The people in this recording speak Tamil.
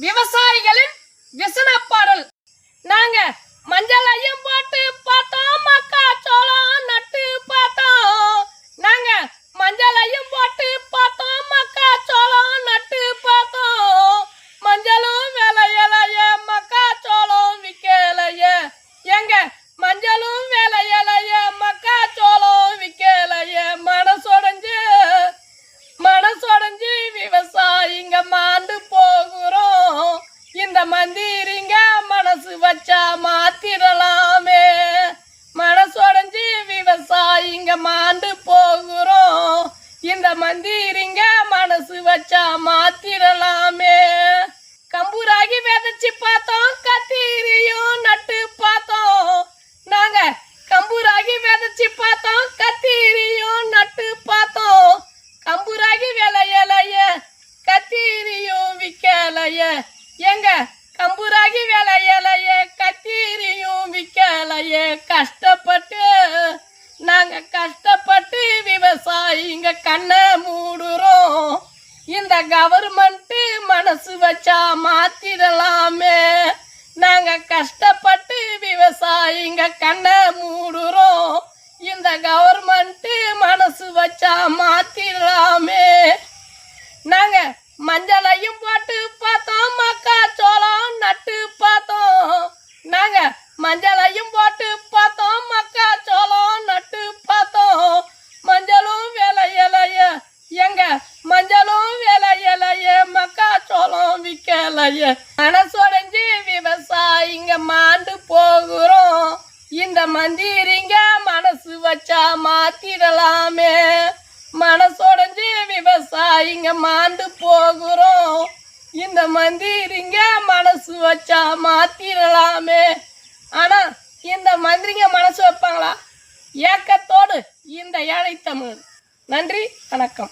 விவசாயிகளின் விசன பாடல். நாங்க மஞ்சளையும் போட்டு பார்த்தோம், மக்காச்சோளம் நட்டு பார்த்தோம். நாங்க மஞ்சளையும் போட்டு பார்த்தோம், மக்காச்சோளம் நட்டு பார்த்தோம். மஞ்சளும் விளையலைய, மக்காச்சோளம் விற்கலைய. எங்க மஞ்சளும் விளையலைய, மக்காச்சோளம் விற்கலைய. மனசொடைஞ்சு விவசாயிங்க மாண்டு போகிறோம். இந்த மந்திரிங்க மனசு வச்சா மாத்திரலாமே. மனசொடைஞ்சு விவசாயிங்க மாண்டு போகிறோம். இந்த மந்திரிங்க மனசு வச்சா மாத்திரலாமே. கம்பூராகி விதைச்சு பார்த்தோம், கத்திரியும் நட்டு பார்த்தோம். நாங்க கம்பூராகி விதைச்சு பார்த்தோம், கத்திரியும் நட்டு பார்த்தோம். கம்பூராகி விளையலைய, கத்திரியும் விற்கலைய. எங்க கம்பூராகி விளையலைய, கத்திரியும் விற்கலைய. கஷ்டப்பட்டு விவசாயிங்க கண்ணை மூடுறோம். இந்த கவர்மெண்ட் மனசு வச்சா மாத்திடலாமே. நாங்க கஷ்டப்பட்டு விவசாயிங்க கண்ணை மூடுறோம். இந்த கவர்மெண்ட் மனசு வச்சா மாத்திடலாமே. நாங்க மஞ்சளையும் போட்டு பார்த்தோம், மக்காச்சோளம் நட்டு பார்த்தோம். நாங்க மஞ்சளையும் போட்டு பார்த்தோம், மக்காச்சோளம் நட்டு பார்த்தோம். மஞ்சளும் விளையலைய, எங்க மஞ்சளும் விளையலைய, மக்காச்சோளம் விற்கலைய. மனசொடைஞ்சு விவசாயிங்க மாண்டு போகிறோம். இந்த மந்திரிங்க மனசு வச்சா மாத்திடலாமே. மனசொடைஞ்சு விவசாயிங்க மாண்டு போகிறோம். இந்த மந்திரிங்க மனசு வச்சா மாத்திடலாமே. ஆனா இந்த மந்திரிங்க மனசு வைப்பாங்களா? ஏக்கத்தோடு இந்த ஏழை தமிழ். நன்றி, வணக்கம்.